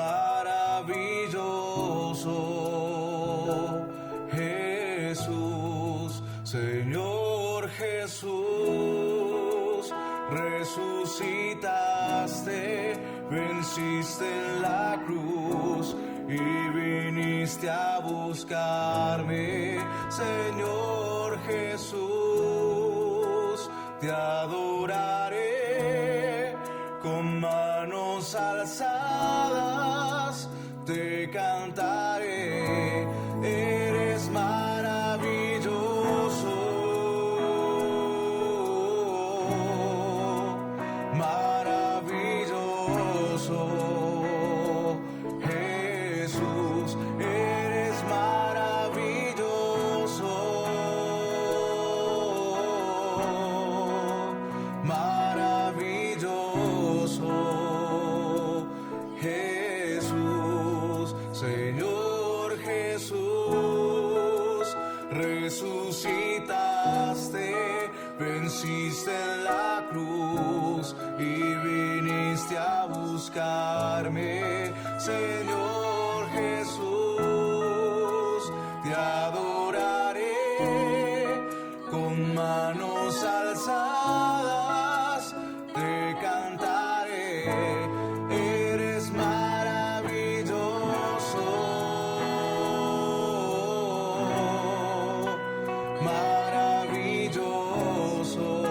maravilloso Jesús, Señor Jesús, resucitaste, venciste en la cruz y viniste a buscarme, Señor Jesús, te adoraré con manos alzadas, te cantaré, eres maravilloso, maravilloso Jesús, eres maravilloso, maravilloso Jesús, Señor Jesús, resucitaste, venciste en la cruz y viniste a buscarme, Señor Jesús, te adoraré con manos alzadas, te cantaré, eres maravilloso, maravilloso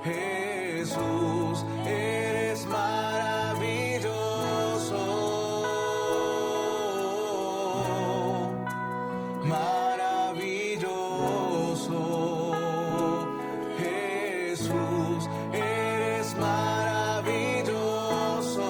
Jesús, eres maravilloso, maravilloso Jesús, eres maravilloso,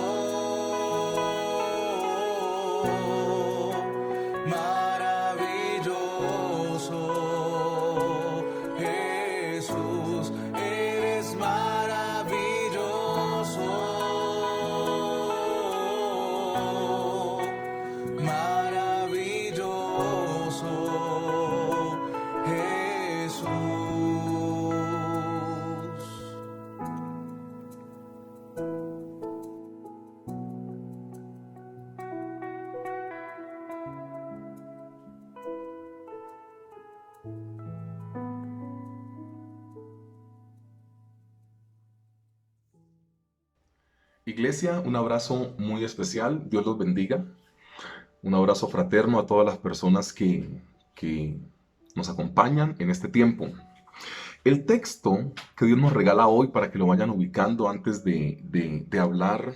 maravilloso Jesús, eres maravilloso, maravilloso Jesús. Iglesia, un abrazo muy especial, Dios los bendiga. Un abrazo fraterno a todas las personas que nos acompañan en este tiempo. El texto que Dios nos regala hoy, para que lo vayan ubicando antes de hablar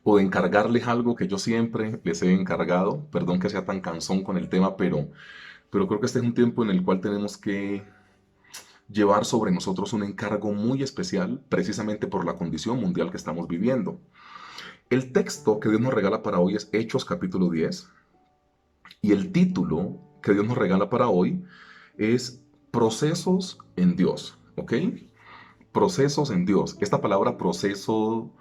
o de encargarles algo que yo siempre les he encargado, perdón que sea tan cansón con el tema, pero creo que este es un tiempo en el cual tenemos que llevar sobre nosotros un encargo muy especial, precisamente por la condición mundial que estamos viviendo. El texto que Dios nos regala para hoy es Hechos capítulo 10, y el título que Dios nos regala para hoy es Procesos en Dios, ¿ok? Procesos en Dios. Esta palabra proceso,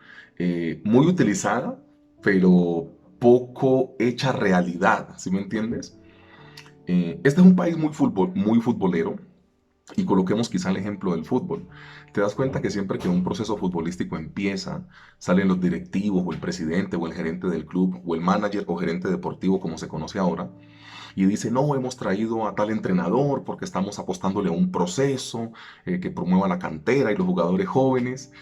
muy utilizada, pero poco hecha realidad, ¿sí me entiendes? Este es un país muy futbolero. Y coloquemos quizá el ejemplo del fútbol. Te das cuenta que siempre que un proceso futbolístico empieza, salen los directivos o el presidente o el gerente del club o el manager o gerente deportivo, como se conoce ahora, y dice: no, hemos traído a tal entrenador porque estamos apostándole a un proceso que promueva la cantera y los jugadores jóvenes.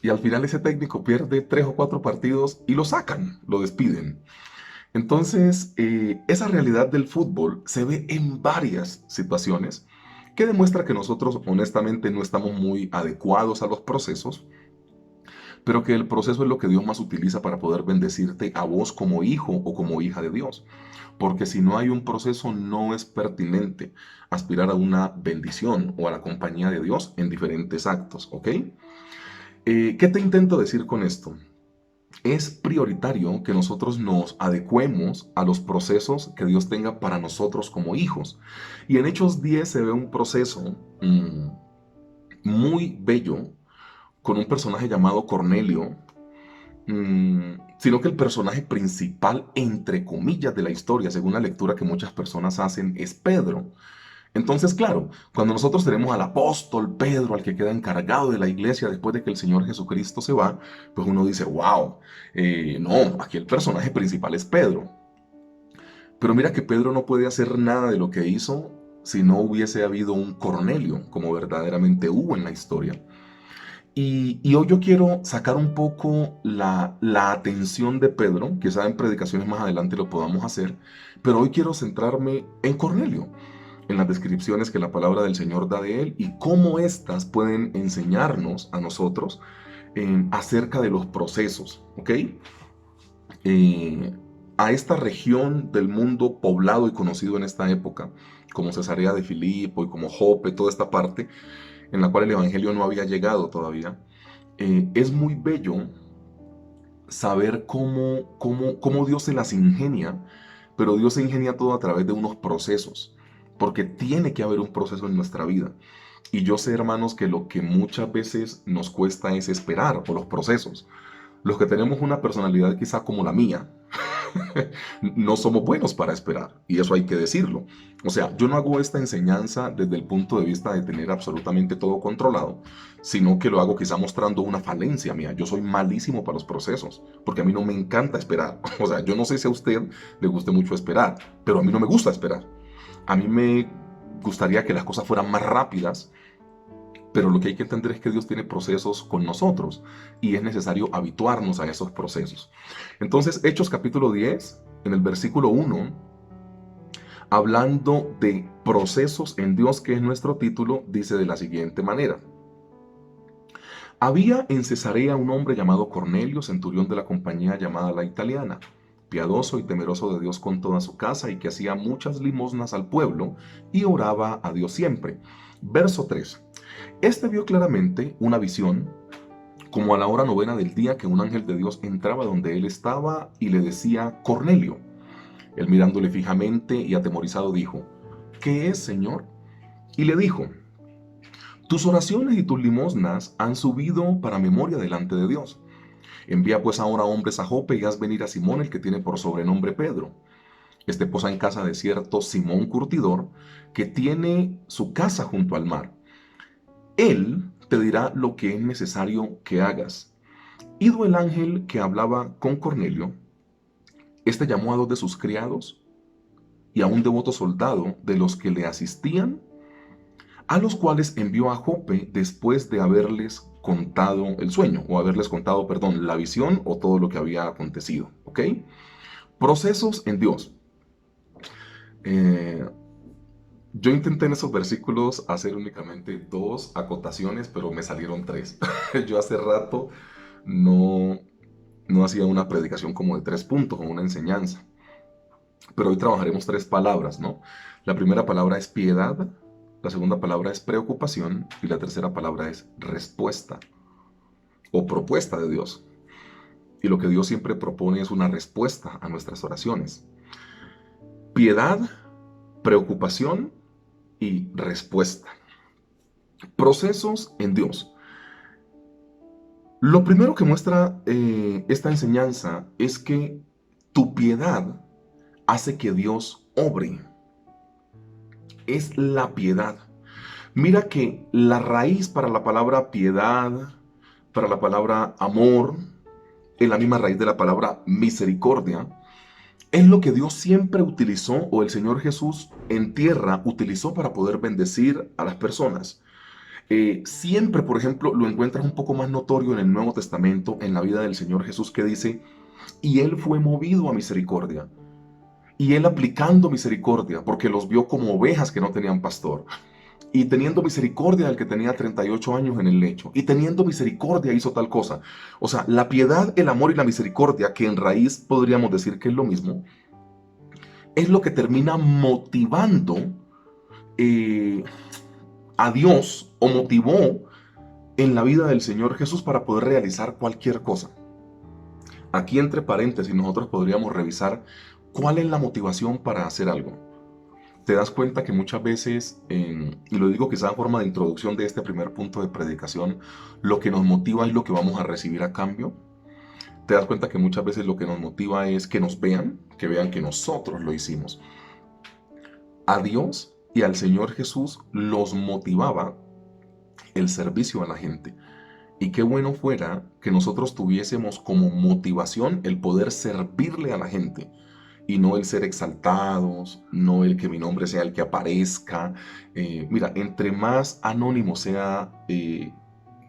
Y al final ese técnico pierde 3 o 4 partidos y lo sacan, lo despiden. Entonces, esa realidad del fútbol se ve en varias situaciones, que demuestra que nosotros honestamente no estamos muy adecuados a los procesos, pero que el proceso es lo que Dios más utiliza para poder bendecirte a vos como hijo o como hija de Dios. Porque si no hay un proceso, no es pertinente aspirar a una bendición o a la compañía de Dios en diferentes actos, ¿ok? ¿Qué te intento decir con esto? Es prioritario que nosotros nos adecuemos a los procesos que Dios tenga para nosotros como hijos. Y en Hechos 10 se ve un proceso muy bello con un personaje llamado Cornelio, sino que el personaje principal, entre comillas, de la historia, según la lectura que muchas personas hacen, es Pedro. Entonces, claro, cuando nosotros tenemos al apóstol Pedro, al que queda encargado de la iglesia después de que el Señor Jesucristo se va, pues uno dice, wow, no, aquí el personaje principal es Pedro. Pero mira que Pedro no puede hacer nada de lo que hizo si no hubiese habido un Cornelio, como verdaderamente hubo en la historia. Y hoy yo quiero sacar un poco la atención de Pedro, quizá en predicaciones más adelante lo podamos hacer, pero hoy quiero centrarme en Cornelio, en las descripciones que la palabra del Señor da de él y cómo éstas pueden enseñarnos a nosotros acerca de los procesos, ¿ok? Eh, a esta región del mundo poblado y conocido en esta época, como Cesarea de Filipo y como Jope, toda esta parte en la cual el Evangelio no había llegado todavía, es muy bello saber cómo Dios se las ingenia, pero Dios se ingenia todo a través de unos procesos, porque tiene que haber un proceso en nuestra vida. Y yo sé, hermanos, que lo que muchas veces nos cuesta es esperar por los procesos. Los que tenemos una personalidad quizá como la mía, no somos buenos para esperar, y eso hay que decirlo. O sea, yo no hago esta enseñanza desde el punto de vista de tener absolutamente todo controlado, sino que lo hago quizá mostrando una falencia mía. Yo soy malísimo para los procesos, porque a mí no me encanta esperar. O sea, yo no sé si a usted le guste mucho esperar, pero a mí no me gusta esperar. A mí me gustaría que las cosas fueran más rápidas, pero lo que hay que entender es que Dios tiene procesos con nosotros y es necesario habituarnos a esos procesos. Entonces, Hechos capítulo 10, en el versículo 1, hablando de procesos en Dios, que es nuestro título, dice de la siguiente manera. Había en Cesarea un hombre llamado Cornelio, centurión de la compañía llamada La Italiana, piadoso y temeroso de Dios con toda su casa y que hacía muchas limosnas al pueblo y oraba a Dios siempre. Verso 3. Este vio claramente una visión, como a la hora novena del día, que un ángel de Dios entraba donde él estaba y le decía, Cornelio. Él mirándole fijamente y atemorizado dijo, ¿qué es, Señor? Y le dijo, tus oraciones y tus limosnas han subido para memoria delante de Dios. Envía pues ahora hombres a Jope y haz venir a Simón, el que tiene por sobrenombre Pedro. Este posa en casa de cierto Simón Curtidor, que tiene su casa junto al mar. Él te dirá lo que es necesario que hagas. Ido el ángel que hablaba con Cornelio, este llamó a dos de sus criados y a un devoto soldado de los que le asistían, a los cuales envió a Jope después de haberles contado el sueño, o haberles contado, perdón, la visión o todo lo que había acontecido. ¿Ok? Procesos en Dios. Eh, yo intenté en esos versículos hacer únicamente dos acotaciones, pero me salieron tres. Yo hace rato no, no hacía una predicación como de 3 puntos o una enseñanza. Pero hoy trabajaremos 3 palabras, ¿no? La primera palabra es piedad, la segunda palabra es preocupación y la tercera palabra es respuesta o propuesta de Dios. Y lo que Dios siempre propone es una respuesta a nuestras oraciones. Piedad, preocupación y respuesta. Procesos en Dios. Lo primero que muestra esta enseñanza es que tu piedad hace que Dios obre. Es la piedad. Mira que la raíz para la palabra piedad, para la palabra amor, es la misma raíz de la palabra misericordia. Es lo que Dios siempre utilizó, o el Señor Jesús en tierra utilizó para poder bendecir a las personas. Siempre, por ejemplo, lo encuentras un poco más notorio en el Nuevo Testamento, en la vida del Señor Jesús, que dice, y Él fue movido a misericordia. Y Él aplicando misericordia, porque los vio como ovejas que no tenían pastor. Y teniendo misericordia del que tenía 38 años en el lecho. Y teniendo misericordia hizo tal cosa. O sea, la piedad, el amor y la misericordia, que en raíz podríamos decir que es lo mismo, es lo que termina motivando a Dios, o motivó en la vida del Señor Jesús para poder realizar cualquier cosa. Aquí entre paréntesis nosotros podríamos revisar cuál es la motivación para hacer algo. Te das cuenta que muchas veces, y lo digo quizá en forma de introducción de este primer punto de predicación, lo que nos motiva es lo que vamos a recibir a cambio. Te das cuenta que muchas veces lo que nos motiva es que nos vean que nosotros lo hicimos. A Dios y al Señor Jesús los motivaba el servicio a la gente. Y qué bueno fuera que nosotros tuviésemos como motivación el poder servirle a la gente y no el ser exaltados, no el que mi nombre sea el que aparezca. Mira, entre más anónimo sea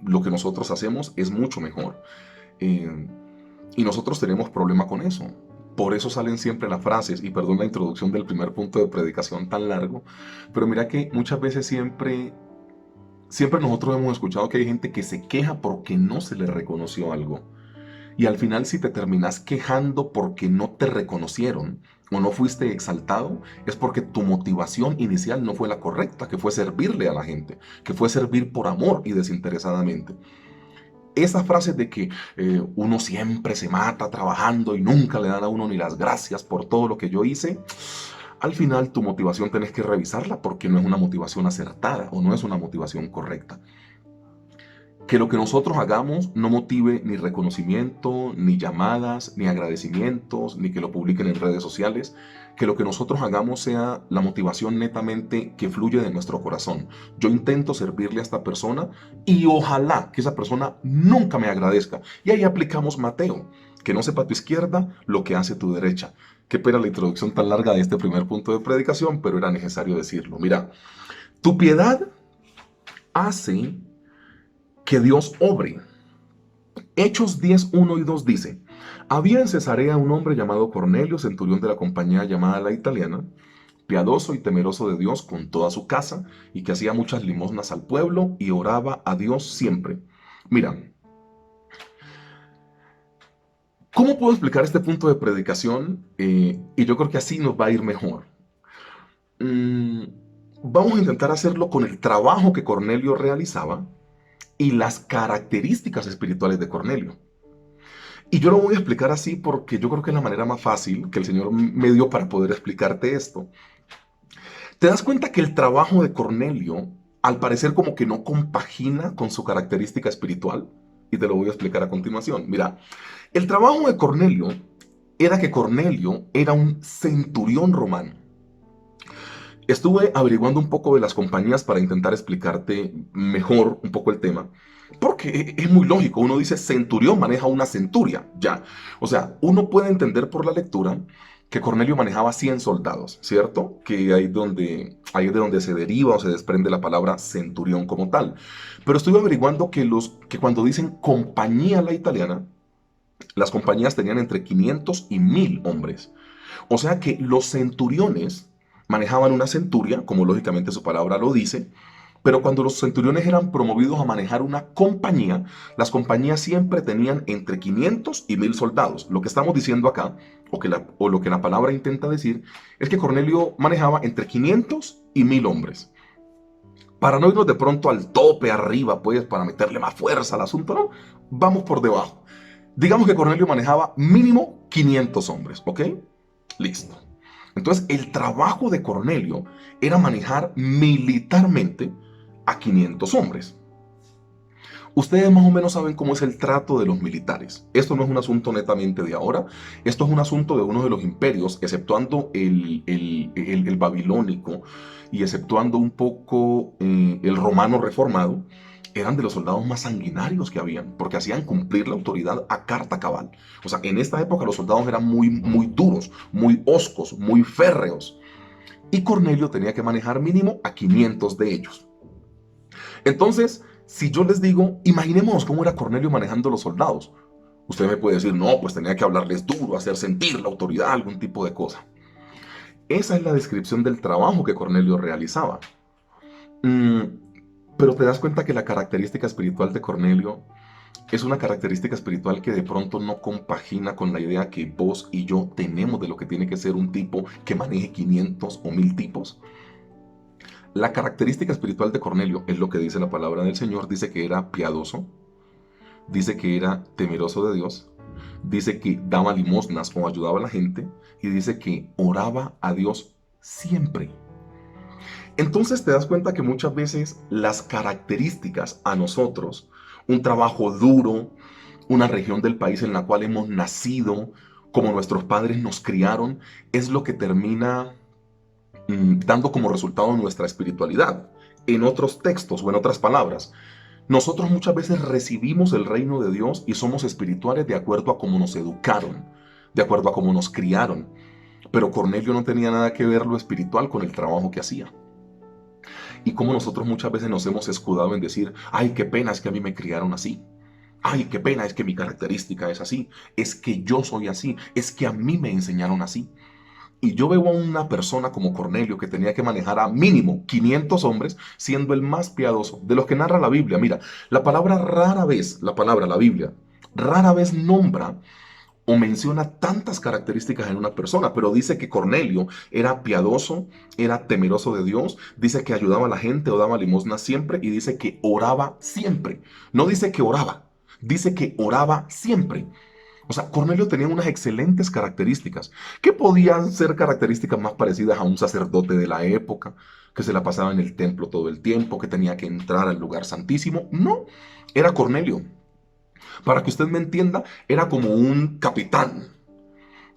lo que nosotros hacemos, es mucho mejor. Eh, y nosotros tenemos problema con eso. Por eso salen siempre las frases, y perdón la introducción del primer punto de predicación tan largo, pero mira que muchas veces siempre nosotros hemos escuchado que hay gente que se queja porque no se le reconoció algo. Y al final, si te terminas quejando porque no te reconocieron o no fuiste exaltado, es porque tu motivación inicial no fue la correcta, que fue servirle a la gente, que fue servir por amor y desinteresadamente. Esas frases de que uno siempre se mata trabajando y nunca le dan a uno ni las gracias por todo lo que yo hice, al final tu motivación tenés que revisarla porque no es una motivación acertada o no es una motivación correcta. Que lo que nosotros hagamos no motive ni reconocimiento, ni llamadas, ni agradecimientos, ni que lo publiquen en redes sociales. Que lo que nosotros hagamos sea la motivación netamente que fluye de nuestro corazón. Yo intento servirle a esta persona y ojalá que esa persona nunca me agradezca. Y ahí aplicamos Mateo, que no sepa tu izquierda lo que hace tu derecha. Qué pena la introducción tan larga de este primer punto de predicación, pero era necesario decirlo. Mira, tu piedad hace que Dios obre. Hechos 10, 1 y 2 dice: había en Cesarea un hombre llamado Cornelio, centurión de la compañía llamada La Italiana, piadoso y temeroso de Dios con toda su casa, y que hacía muchas limosnas al pueblo y oraba a Dios siempre. Mira, ¿cómo puedo explicar este punto de predicación? Y yo creo que así nos va a ir mejor. Mm, Vamos a intentar hacerlo con el trabajo que Cornelio realizaba y las características espirituales de Cornelio. Y yo lo voy a explicar así porque yo creo que es la manera más fácil que el Señor me dio para poder explicarte esto. ¿Te das cuenta que el trabajo de Cornelio, al parecer como que no compagina con su característica espiritual? Y te lo voy a explicar a continuación. Mira, el trabajo de Cornelio era que Cornelio era un centurión romano. Estuve averiguando un poco de las compañías para intentar explicarte mejor un poco el tema, porque es muy lógico. Uno dice centurión maneja una centuria, ya. O sea, uno puede entender por la lectura que Cornelio manejaba 100 soldados, ¿cierto? Que ahí es de donde se deriva o se desprende la palabra centurión como tal. Pero estuve averiguando que cuando dicen compañía la italiana, las compañías tenían entre 500 y 1000 hombres. O sea que los centuriones manejaban una centuria, como lógicamente su palabra lo dice, pero cuando los centuriones eran promovidos a manejar una compañía, las compañías siempre tenían entre 500 y 1000 soldados. Lo que estamos diciendo acá, o lo que la palabra intenta decir, es que Cornelio manejaba entre 500 y 1000 hombres. Para no irnos de pronto al tope arriba, pues, para meterle más fuerza al asunto, no, vamos por debajo. Digamos que Cornelio manejaba mínimo 500 hombres, ¿ok? Listo. Entonces, el trabajo de Cornelio era manejar militarmente a 500 hombres. Ustedes más o menos saben cómo es el trato de los militares. Esto no es un asunto netamente de ahora, esto es un asunto de uno de los imperios, exceptuando el babilónico y exceptuando un poco el romano reformado. Eran de los soldados más sanguinarios que habían, porque hacían cumplir la autoridad a carta cabal. O sea, en esta época los soldados eran muy, muy duros, muy hoscos, muy férreos. Y Cornelio tenía que manejar mínimo a 500 de ellos. Entonces, si yo les digo, imaginemos cómo era Cornelio manejando los soldados. Usted me puede decir, no, pues tenía que hablarles duro, hacer sentir la autoridad, algún tipo de cosa. Esa es la descripción del trabajo que Cornelio realizaba. Pero te das cuenta que la característica espiritual de Cornelio es una característica espiritual que de pronto no compagina con la idea que vos y yo tenemos de lo que tiene que ser un tipo que maneje 500 o 1000 tipos. La característica espiritual de Cornelio es lo que dice la palabra del Señor. Dice que era piadoso, dice que era temeroso de Dios, dice que daba limosnas o ayudaba a la gente y dice que oraba a Dios siempre. Entonces te das cuenta que muchas veces las características a nosotros, un trabajo duro, una región del país en la cual hemos nacido, como nuestros padres nos criaron, es lo que termina dando como resultado nuestra espiritualidad. En otros textos o en otras palabras, nosotros muchas veces recibimos el reino de Dios y somos espirituales de acuerdo a cómo nos educaron, de acuerdo a cómo nos criaron. Pero Cornelio no tenía nada que ver lo espiritual con el trabajo que hacía. Y como nosotros muchas veces nos hemos escudado en decir, ay, qué pena es que a mí me criaron así. Ay, qué pena es que mi característica es así. Es que yo soy así. Es que a mí me enseñaron así. Y yo veo a una persona como Cornelio que tenía que manejar a mínimo 500 hombres, siendo el más piadoso de los que narra la Biblia. Mira, la palabra rara vez, la palabra, la Biblia, rara vez nombra o menciona tantas características en una persona, pero dice que Cornelio era piadoso, era temeroso de Dios, dice que ayudaba a la gente o daba limosna siempre y dice que oraba siempre. No dice que oraba, dice que oraba siempre. O sea, Cornelio tenía unas excelentes características, que podían ser características más parecidas a un sacerdote de la época, que se la pasaba en el templo todo el tiempo, que tenía que entrar al lugar santísimo. No, era Cornelio. Para que usted me entienda, era como un capitán,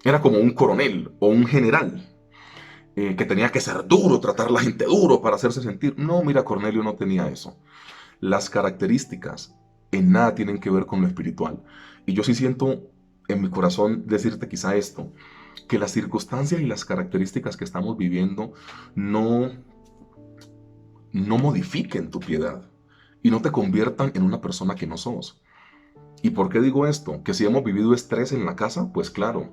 era como un coronel o un general, que tenía que ser duro, tratar a la gente duro para hacerse sentir. No, mira, Cornelio no tenía eso. Las características en nada tienen que ver con lo espiritual. Y yo sí siento en mi corazón decirte quizá esto, que las circunstancias y las características que estamos viviendo no, no modifiquen tu piedad y no te conviertan en una persona que no sos. ¿Y por qué digo esto? Que si hemos vivido estrés en la casa, pues claro.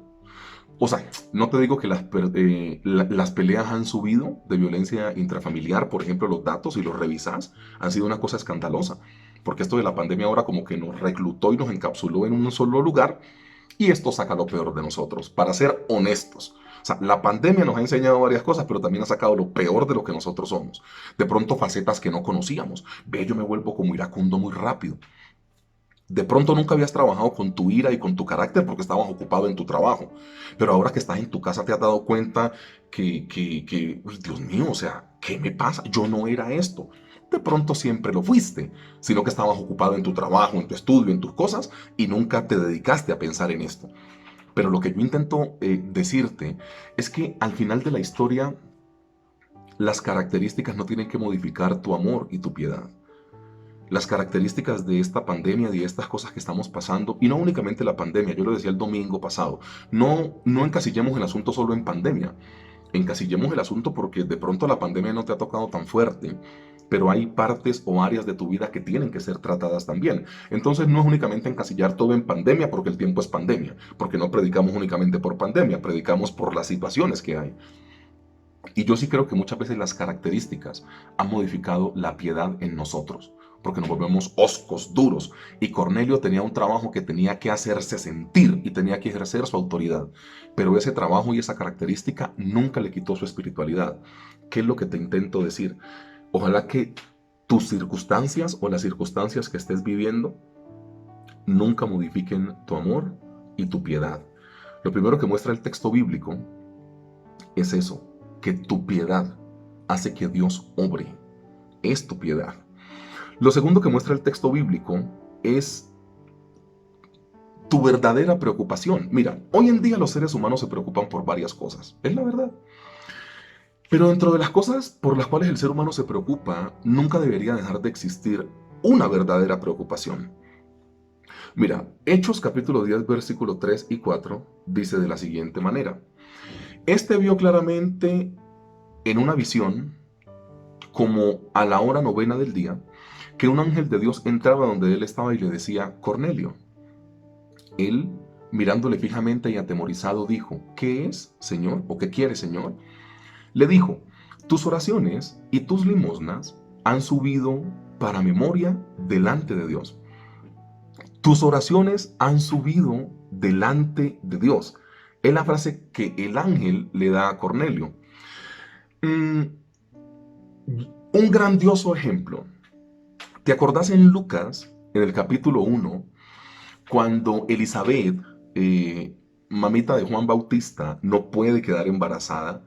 O sea, no te digo que las peleas han subido de violencia intrafamiliar, por ejemplo, los datos, si los revisas, han sido una cosa escandalosa. Porque esto de la pandemia ahora como que nos reclutó y nos encapsuló en un solo lugar y esto saca lo peor de nosotros, para ser honestos. O sea, la pandemia nos ha enseñado varias cosas, pero también ha sacado lo peor de lo que nosotros somos. De pronto facetas que no conocíamos. Ve, yo me vuelvo como iracundo muy rápido. De pronto nunca habías trabajado con tu ira y con tu carácter porque estabas ocupado en tu trabajo. Pero ahora que estás en tu casa te has dado cuenta uy, Dios mío, o sea, ¿qué me pasa? Yo no era esto. De pronto siempre lo fuiste, sino que estabas ocupado en tu trabajo, en tu estudio, en tus cosas y nunca te dedicaste a pensar en esto. Pero lo que yo intento decirte es que al final de la historia, las características no tienen que modificar tu amor y tu piedad. Las características de esta pandemia, de estas cosas que estamos pasando, y no únicamente la pandemia, yo lo decía el domingo pasado, no encasillemos el asunto solo en pandemia, encasillemos el asunto porque de pronto la pandemia no te ha tocado tan fuerte, pero hay partes o áreas de tu vida que tienen que ser tratadas también. Entonces no es únicamente encasillar todo en pandemia porque el tiempo es pandemia, porque no predicamos únicamente por pandemia, predicamos por las situaciones que hay. Y yo sí creo que muchas veces las características han modificado la piedad en nosotros, porque nos volvemos hoscos, duros. Y Cornelio tenía un trabajo que tenía que hacerse sentir y tenía que ejercer su autoridad. Pero ese trabajo y esa característica nunca le quitó su espiritualidad. ¿Qué es lo que te intento decir? Ojalá que tus circunstancias o las circunstancias que estés viviendo nunca modifiquen tu amor y tu piedad. Lo primero que muestra el texto bíblico es eso, que tu piedad hace que Dios obre. Es tu piedad. Lo segundo que muestra el texto bíblico es tu verdadera preocupación. Mira, hoy en día los seres humanos se preocupan por varias cosas, es la verdad. Pero dentro de las cosas por las cuales el ser humano se preocupa, nunca debería dejar de existir una verdadera preocupación. Mira, Hechos capítulo 10, versículo 3 y 4 dice de la siguiente manera. Este vio claramente en una visión, como a la hora novena del día, que un ángel de Dios entraba donde él estaba y le decía, Cornelio. Él, mirándole fijamente y atemorizado, dijo, ¿qué es, Señor? ¿O qué quiere, Señor? Le dijo, tus oraciones y tus limosnas han subido para memoria delante de Dios. Tus oraciones han subido delante de Dios. Es la frase que el ángel le da a Cornelio. Un grandioso ejemplo. ¿Te acordás en Lucas, en el capítulo 1, cuando Elizabeth, mamita de Juan Bautista, no puede quedar embarazada?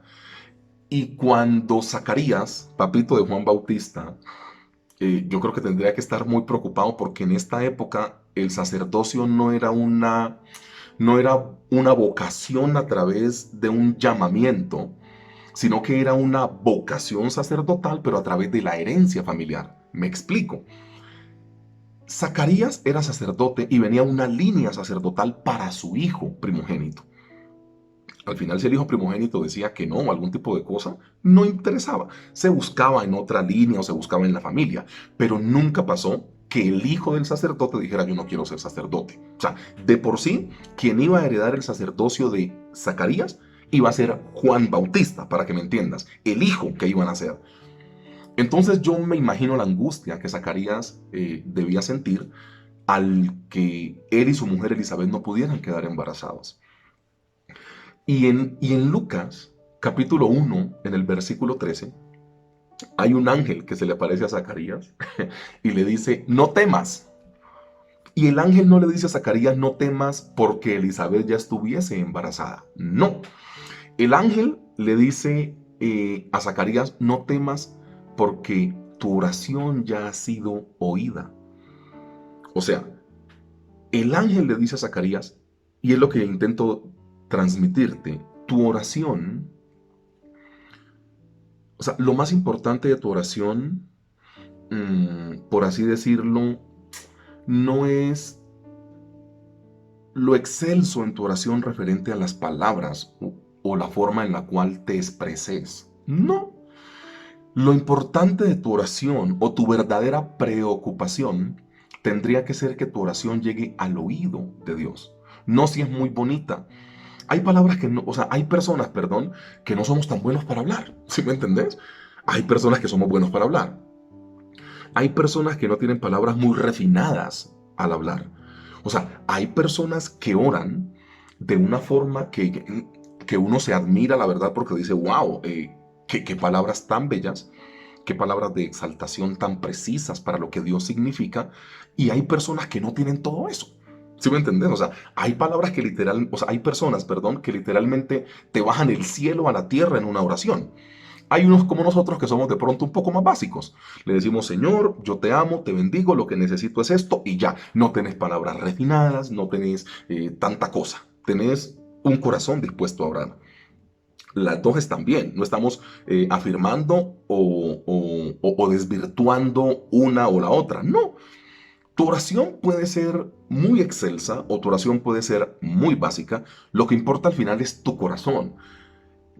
Y cuando Zacarías, papito de Juan Bautista, yo creo que tendría que estar muy preocupado porque en esta época el sacerdocio no era una vocación a través de un llamamiento, sino que era una vocación sacerdotal, pero a través de la herencia familiar. Me explico. Zacarías era sacerdote y venía una línea sacerdotal para su hijo primogénito. Al final, si el hijo primogénito decía que no o algún tipo de cosa, no interesaba. Se buscaba en otra línea o se buscaba en la familia, pero nunca pasó que el hijo del sacerdote dijera yo no quiero ser sacerdote. O sea, de por sí, quien iba a heredar el sacerdocio de Zacarías iba a ser Juan Bautista, para que me entiendas, el hijo que iban a ser. Entonces yo me imagino la angustia que Zacarías debía sentir al que él y su mujer Elizabeth no pudieran quedar embarazados. Y en Lucas, capítulo 1, en el versículo 13, hay un ángel que se le aparece a Zacarías y le dice, no temas. Y el ángel no le dice a Zacarías, no temas porque Elizabeth ya estuviese embarazada. No. El ángel le dice a Zacarías, no temas porque tu oración ya ha sido oída. O sea, el ángel le dice a Zacarías, y es lo que intento transmitirte, tu oración, o sea, lo más importante de tu oración, por así decirlo, no es lo excelso en tu oración referente a las palabras o la forma en la cual te expreses. No. Lo importante de tu oración o tu verdadera preocupación tendría que ser que tu oración llegue al oído de Dios. No si es muy bonita. Hay palabras que no, o sea, hay personas, perdón, que no somos tan buenos para hablar. ¿Sí me entendés? Hay personas que somos buenos para hablar. Hay personas que no tienen palabras muy refinadas al hablar. O sea, hay personas que oran de una forma que uno se admira, la verdad, porque dice, wow, qué palabras tan bellas, qué palabras de exaltación tan precisas para lo que Dios significa. Y hay personas que no tienen todo eso. ¿Sí me entendés? O sea, hay palabras que o sea, hay personas, perdón, que literalmente te bajan el cielo a la tierra en una oración. Hay unos como nosotros que somos de pronto un poco más básicos. Le decimos, Señor, yo te amo, te bendigo, lo que necesito es esto y ya. No tenés palabras refinadas, no tenés tanta cosa. Tenés un corazón dispuesto a orar. Las dos están bien. No estamos afirmando o desvirtuando una o la otra. No. Tu oración puede ser muy excelsa o tu oración puede ser muy básica. Lo que importa al final es tu corazón.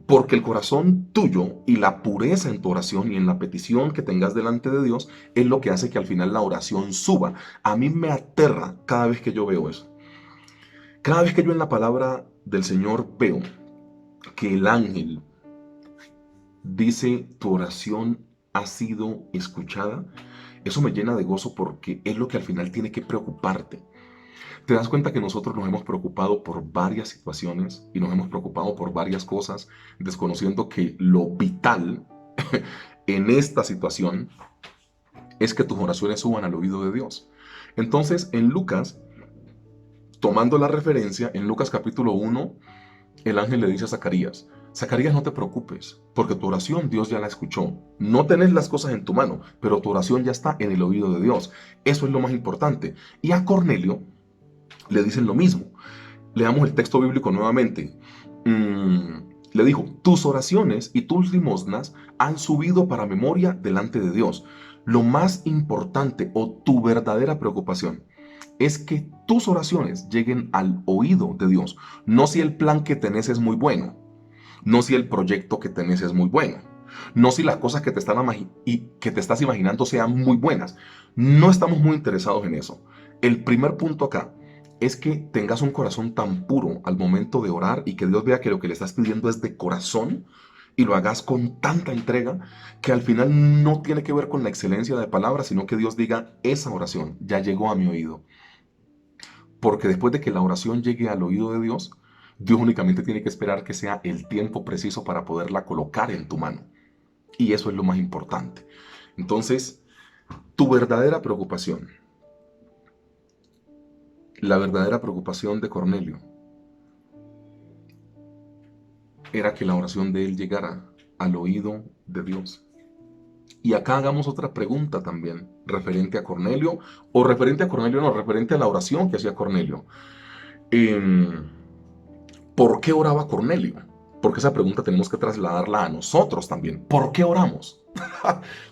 Porque el corazón tuyo y la pureza en tu oración y en la petición que tengas delante de Dios es lo que hace que al final la oración suba. A mí me aterra cada vez que yo veo eso. Cada vez que yo en la palabra del Señor veo que el ángel dice tu oración ha sido escuchada, eso me llena de gozo porque es lo que al final tiene que preocuparte. Te das cuenta que nosotros nos hemos preocupado por varias situaciones y nos hemos preocupado por varias cosas, desconociendo que lo vital en esta situación es que tus oraciones suban al oído de Dios. Entonces, en Lucas, tomando la referencia, en Lucas capítulo 1, el ángel le dice a Zacarías, Zacarías, no te preocupes, porque tu oración Dios ya la escuchó. No tenés las cosas en tu mano, pero tu oración ya está en el oído de Dios. Eso es lo más importante. Y a Cornelio le dicen lo mismo. Leamos el texto bíblico nuevamente. Le dijo, tus oraciones y tus limosnas han subido para memoria delante de Dios. Lo más importante o tu verdadera preocupación es que tus oraciones lleguen al oído de Dios. No si el plan que tenés es muy bueno. No si el proyecto que tenés es muy bueno. No si las cosas que te estás imaginando sean muy buenas. No estamos muy interesados en eso. El primer punto acá es que tengas un corazón tan puro al momento de orar y que Dios vea que lo que le estás pidiendo es de corazón y lo hagas con tanta entrega que al final no tiene que ver con la excelencia de palabras, sino que Dios diga, esa oración ya llegó a mi oído. Porque después de que la oración llegue al oído de Dios, Dios únicamente tiene que esperar que sea el tiempo preciso para poderla colocar en tu mano. Y eso es lo más importante. Entonces, tu verdadera preocupación, la verdadera preocupación de Cornelio, era que la oración de él llegara al oído de Dios. Y acá hagamos otra pregunta también, referente a Cornelio, o referente a Cornelio no, referente a la oración que hacía Cornelio. ¿Por qué oraba Cornelio? porque esa pregunta tenemos que trasladarla a nosotros también. ¿Por qué oramos?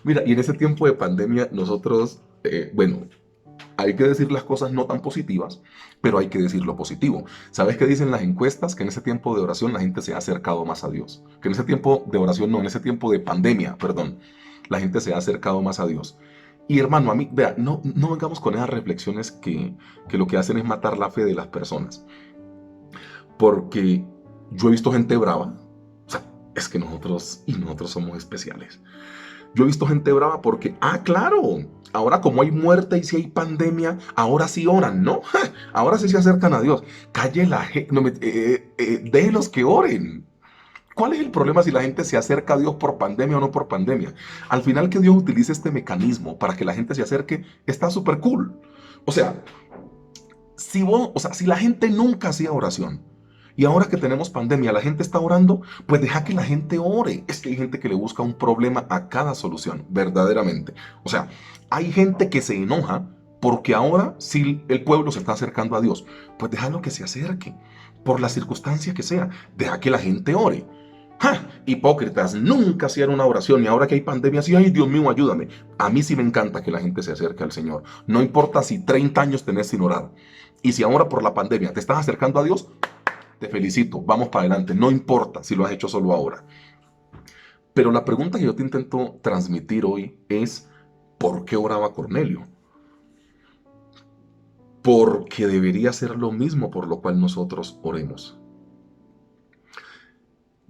Mira, y en ese tiempo de pandemia nosotros, bueno, hay que decir las cosas no tan positivas, pero hay que decir lo positivo. ¿Sabes qué dicen las encuestas? Que en ese tiempo de oración la gente se ha acercado más a Dios. Que en ese tiempo de oración, no, en ese tiempo de pandemia, perdón, la gente se ha acercado más a Dios. Y hermano, a mí, vea, no vengamos con esas reflexiones que lo que hacen es matar la fe de las personas. Porque yo he visto gente brava. O sea, es que nosotros somos especiales. Yo he visto gente brava porque, claro, ahora como hay muerte y si hay pandemia, ahora sí oran, ¿no? Ahora sí se acercan a Dios. Calle la gente, no déjenlos que oren. ¿Cuál es el problema si la gente se acerca a Dios por pandemia o no por pandemia? Al final que Dios utilice este mecanismo para que la gente se acerque, está súper cool. O sea, si la gente nunca hacía oración y ahora que tenemos pandemia la gente está orando, pues deja que la gente ore. Es que hay gente que le busca un problema a cada solución, verdaderamente. O sea, hay gente que se enoja porque ahora si el pueblo se está acercando a Dios, pues déjalo que se acerque, por la circunstancia que sea. Deja que la gente ore. ¡Ja! Hipócritas, nunca hacían una oración y ahora que hay pandemia, sí, ay Dios mío, ayúdame. A mí sí me encanta que la gente se acerque al Señor. No importa si 30 años tenés sin orar. Y si ahora por la pandemia te estás acercando a Dios, te felicito, vamos para adelante. No importa si lo has hecho solo ahora. Pero la pregunta que yo te intento transmitir hoy es, ¿por qué oraba Cornelio? Porque debería ser lo mismo por lo cual nosotros oremos.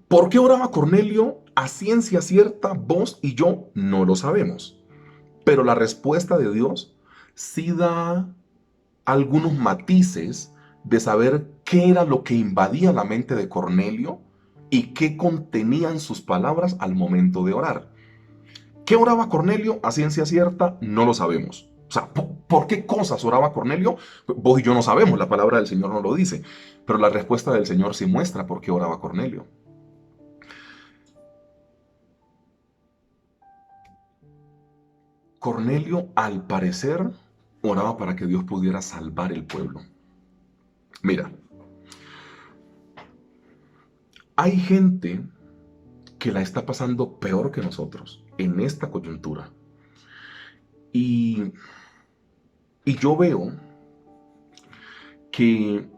¿Por qué oraba Cornelio? A ciencia cierta, vos y yo no lo sabemos. Pero la respuesta de Dios sí da algunos matices de saber qué era lo que invadía la mente de Cornelio y qué contenían sus palabras al momento de orar. ¿Qué oraba Cornelio? A ciencia cierta, no lo sabemos. O sea, ¿por qué cosas oraba Cornelio? Vos y yo no sabemos, la palabra del Señor no lo dice, pero la respuesta del Señor sí muestra por qué oraba Cornelio. Cornelio, al parecer, oraba para que Dios pudiera salvar el pueblo. Mira, hay gente que la está pasando peor que nosotros en esta coyuntura. Y, y yo veo que,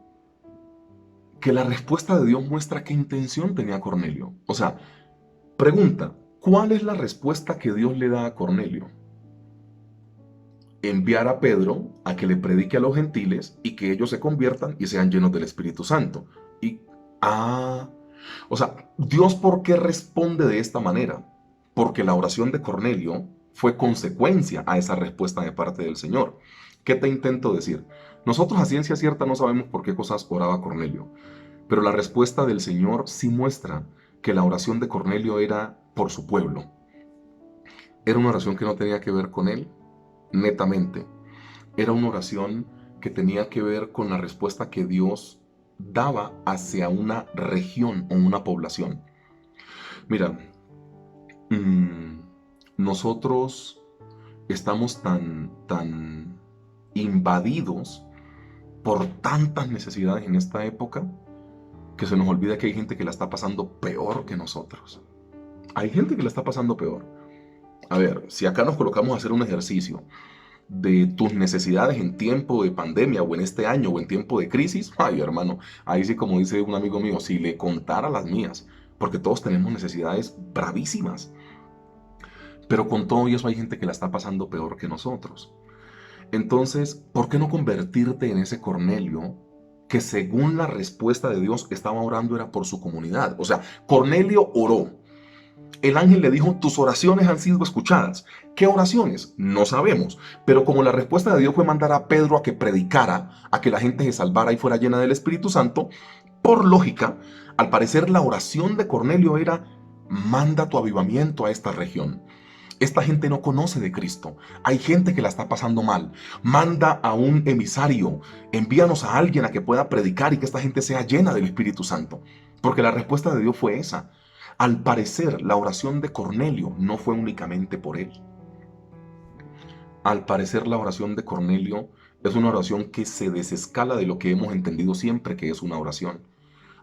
que la respuesta de Dios muestra qué intención tenía Cornelio. O sea, pregunta, ¿cuál es la respuesta que Dios le da a Cornelio? Enviar a Pedro a que le predique a los gentiles y que ellos se conviertan y sean llenos del Espíritu Santo. Y, o sea, ¿Dios por qué responde de esta manera? Porque la oración de Cornelio fue consecuencia a esa respuesta de parte del Señor. ¿Qué te intento decir? Nosotros a ciencia cierta no sabemos por qué cosas oraba Cornelio, pero la respuesta del Señor sí muestra que la oración de Cornelio era por su pueblo. Era una oración que no tenía que ver con él, netamente. Era una oración que tenía que ver con la respuesta que Dios daba hacia una región o una población. Mira, nosotros estamos tan invadidos por tantas necesidades en esta época que se nos olvida que hay gente que la está pasando peor que nosotros. Hay gente que la está pasando peor. A ver, si acá nos colocamos a hacer un ejercicio de tus necesidades en tiempo de pandemia o en este año o en tiempo de crisis, ay hermano, ahí sí como dice un amigo mío, si le contara las mías, porque todos tenemos necesidades bravísimas, pero con todo eso hay gente que la está pasando peor que nosotros. Entonces, ¿por qué no convertirte en ese Cornelio que según la respuesta de Dios estaba orando era por su comunidad? O sea, Cornelio oró. El ángel le dijo, tus oraciones han sido escuchadas. ¿Qué oraciones? No sabemos. Pero como la respuesta de Dios fue mandar a Pedro a que predicara, a que la gente se salvara y fuera llena del Espíritu Santo, por lógica, al parecer la oración de Cornelio era, manda tu avivamiento a esta región. Esta gente no conoce de Cristo. Hay gente que la está pasando mal. Manda a un emisario. Envíanos a alguien a que pueda predicar y que esta gente sea llena del Espíritu Santo. Porque la respuesta de Dios fue esa. Al parecer, la oración de Cornelio no fue únicamente por él. Al parecer, la oración de Cornelio es una oración que se desescala de lo que hemos entendido siempre que es una oración.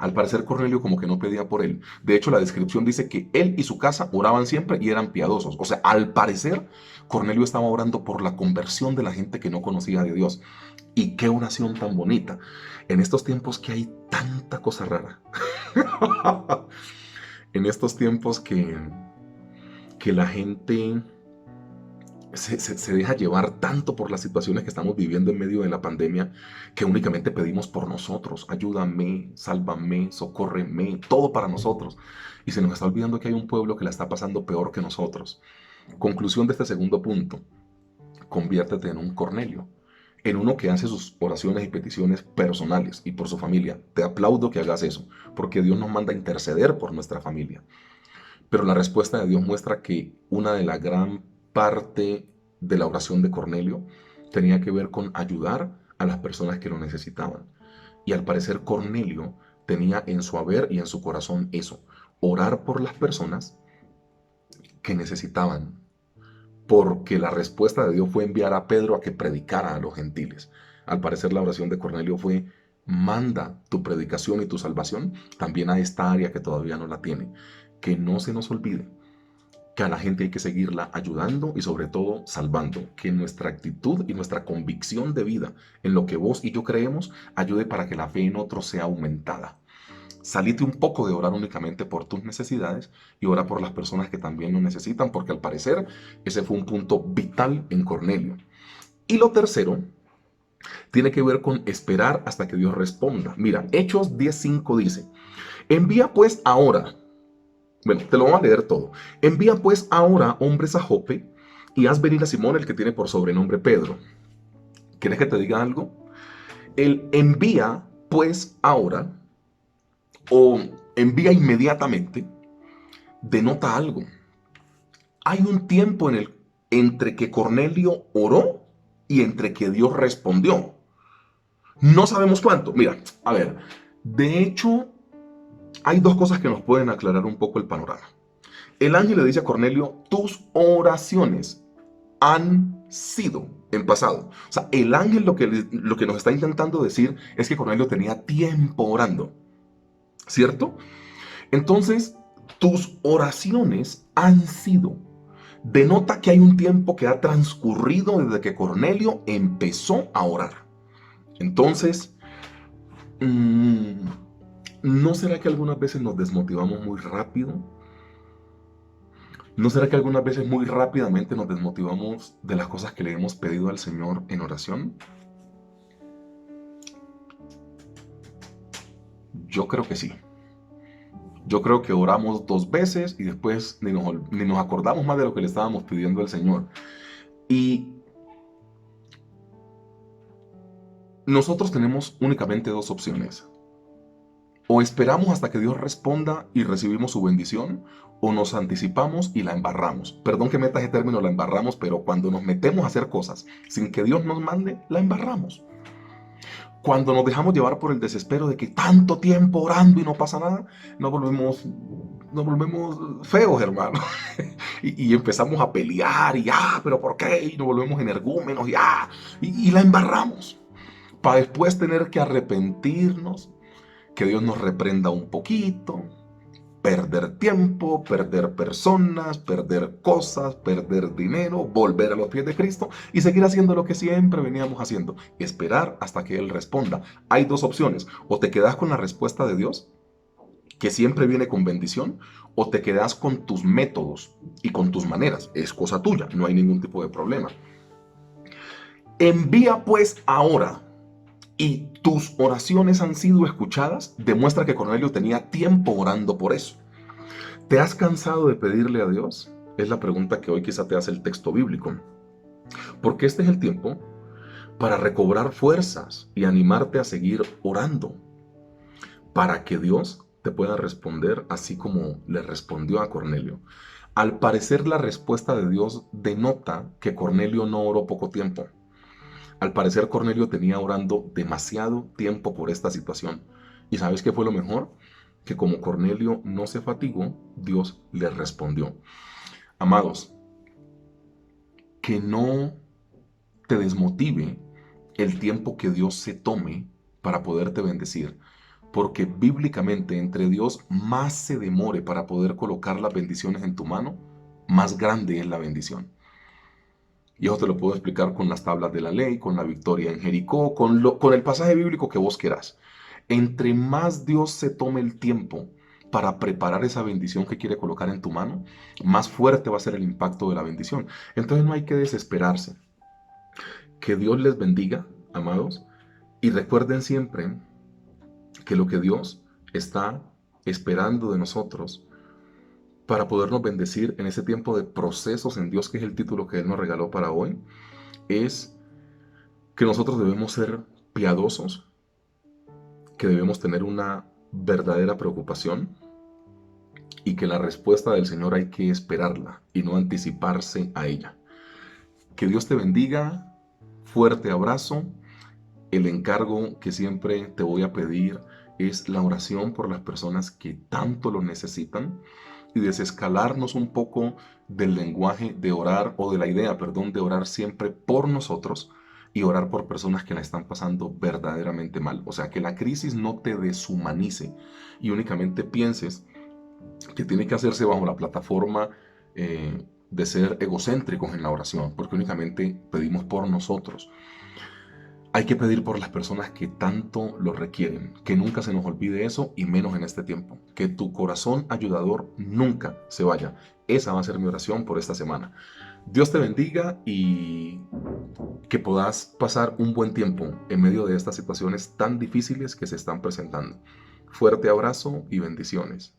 Al parecer Cornelio como que no pedía por él. De hecho, la descripción dice que él y su casa oraban siempre y eran piadosos. O sea, al parecer Cornelio estaba orando por la conversión de la gente que no conocía de Dios. Y qué oración tan bonita. En estos tiempos que hay tanta cosa rara. En estos tiempos que la gente se deja llevar tanto por las situaciones que estamos viviendo en medio de la pandemia, que únicamente pedimos por nosotros. Ayúdame, sálvame, socórreme, todo para nosotros. Y se nos está olvidando que hay un pueblo que la está pasando peor que nosotros. Conclusión de este segundo punto: conviértete en un Cornelio, en uno que hace sus oraciones y peticiones personales y por su familia. Te aplaudo que hagas eso, porque Dios nos manda a interceder por nuestra familia. Pero la respuesta de Dios muestra que una de la gran parte de la oración de Cornelio tenía que ver con ayudar a las personas que lo necesitaban. Y al parecer Cornelio tenía en su haber y en su corazón eso: orar por las personas que necesitaban, porque la respuesta de Dios fue enviar a Pedro a que predicara a los gentiles. Al parecer la oración de Cornelio fue: manda tu predicación y tu salvación también a esta área que todavía no la tiene. Que no se nos olvide que a la gente hay que seguirla ayudando y sobre todo salvando. Que nuestra actitud y nuestra convicción de vida en lo que vos y yo creemos ayude para que la fe en otros sea aumentada. Salite un poco de orar únicamente por tus necesidades y ora por las personas que también lo necesitan, porque al parecer ese fue un punto vital en Cornelio. Y lo tercero tiene que ver con esperar hasta que Dios responda. Mira, Hechos 10:5 dice: envía pues ahora, bueno, te lo voy a leer todo. Envía pues ahora hombres a Jope y haz venir a Simón, el que tiene por sobrenombre Pedro. ¿Quieres que te diga algo? El envía pues ahora o envía inmediatamente denota algo. Hay un tiempo entre que Cornelio oró y entre que Dios respondió. No sabemos cuánto. Mira, a ver, de hecho, hay dos cosas que nos pueden aclarar un poco el panorama. El ángel le dice a Cornelio: tus oraciones han sido en pasado. O sea, el ángel lo que nos está intentando decir es que Cornelio tenía tiempo orando, ¿cierto? Entonces, tus oraciones han sido. Denota que hay un tiempo que ha transcurrido desde que Cornelio empezó a orar. Entonces, ¿no será que algunas veces nos desmotivamos muy rápido? ¿No será que algunas veces muy rápidamente nos desmotivamos de las cosas que le hemos pedido al Señor en oración? Yo creo que sí. Yo creo que oramos 2 veces y después ni nos acordamos más de lo que le estábamos pidiendo al Señor. Y nosotros tenemos únicamente dos opciones. O esperamos hasta que Dios responda y recibimos su bendición, o nos anticipamos y la embarramos. Perdón que meta ese término, la embarramos, pero cuando nos metemos a hacer cosas sin que Dios nos mande, la embarramos. Cuando nos dejamos llevar por el desespero de que tanto tiempo orando y no pasa nada, nos volvemos feos, hermano. Y empezamos a pelear y pero ¿por qué? Y nos volvemos energúmenos y la embarramos. Para después tener que arrepentirnos, que Dios nos reprenda un poquito, perder tiempo, perder personas, perder cosas, perder dinero, volver a los pies de Cristo y seguir haciendo lo que siempre veníamos haciendo, esperar hasta que Él responda. Hay dos opciones: o te quedas con la respuesta de Dios, que siempre viene con bendición, o te quedas con tus métodos y con tus maneras. Es cosa tuya, no hay ningún tipo de problema. Envía pues ahora, y tus oraciones han sido escuchadas, demuestra que Cornelio tenía tiempo orando por eso. ¿Te has cansado de pedirle a Dios? Es la pregunta que hoy quizá te hace el texto bíblico. Porque este es el tiempo para recobrar fuerzas y animarte a seguir orando, para que Dios te pueda responder así como le respondió a Cornelio. Al parecer la respuesta de Dios denota que Cornelio no oró poco tiempo. Al parecer Cornelio tenía orando demasiado tiempo por esta situación. ¿Y sabes qué fue lo mejor? Que como Cornelio no se fatigó, Dios le respondió. Amados, que no te desmotive el tiempo que Dios se tome para poderte bendecir. porque bíblicamente entre Dios más se demore para poder colocar las bendiciones en tu mano, más grande es la bendición. Y eso te lo puedo explicar con las tablas de la ley, con la victoria en Jericó, con el pasaje bíblico que vos querás. Entre más Dios se tome el tiempo para preparar esa bendición que quiere colocar en tu mano, más fuerte va a ser el impacto de la bendición. Entonces no hay que desesperarse. Que Dios les bendiga, amados, y recuerden siempre que lo que Dios está esperando de nosotros para podernos bendecir en ese tiempo de procesos en Dios, que es el título que Él nos regaló para hoy, es que nosotros debemos ser piadosos, que debemos tener una verdadera preocupación y que la respuesta del Señor hay que esperarla y no anticiparse a ella. Que Dios te bendiga, fuerte abrazo. El encargo que siempre te voy a pedir es la oración por las personas que tanto lo necesitan y desescalarnos un poco del lenguaje de orar o de la idea, perdón, de orar siempre por nosotros y orar por personas que la están pasando verdaderamente mal. O sea, que la crisis no te deshumanice y únicamente pienses que tiene que hacerse bajo la plataforma de ser egocéntricos en la oración, porque únicamente pedimos por nosotros. Hay que pedir por las personas que tanto lo requieren, que nunca se nos olvide eso y menos en este tiempo. Que tu corazón ayudador nunca se vaya. Esa va a ser mi oración por esta semana. Dios te bendiga y que puedas pasar un buen tiempo en medio de estas situaciones tan difíciles que se están presentando. Fuerte abrazo y bendiciones.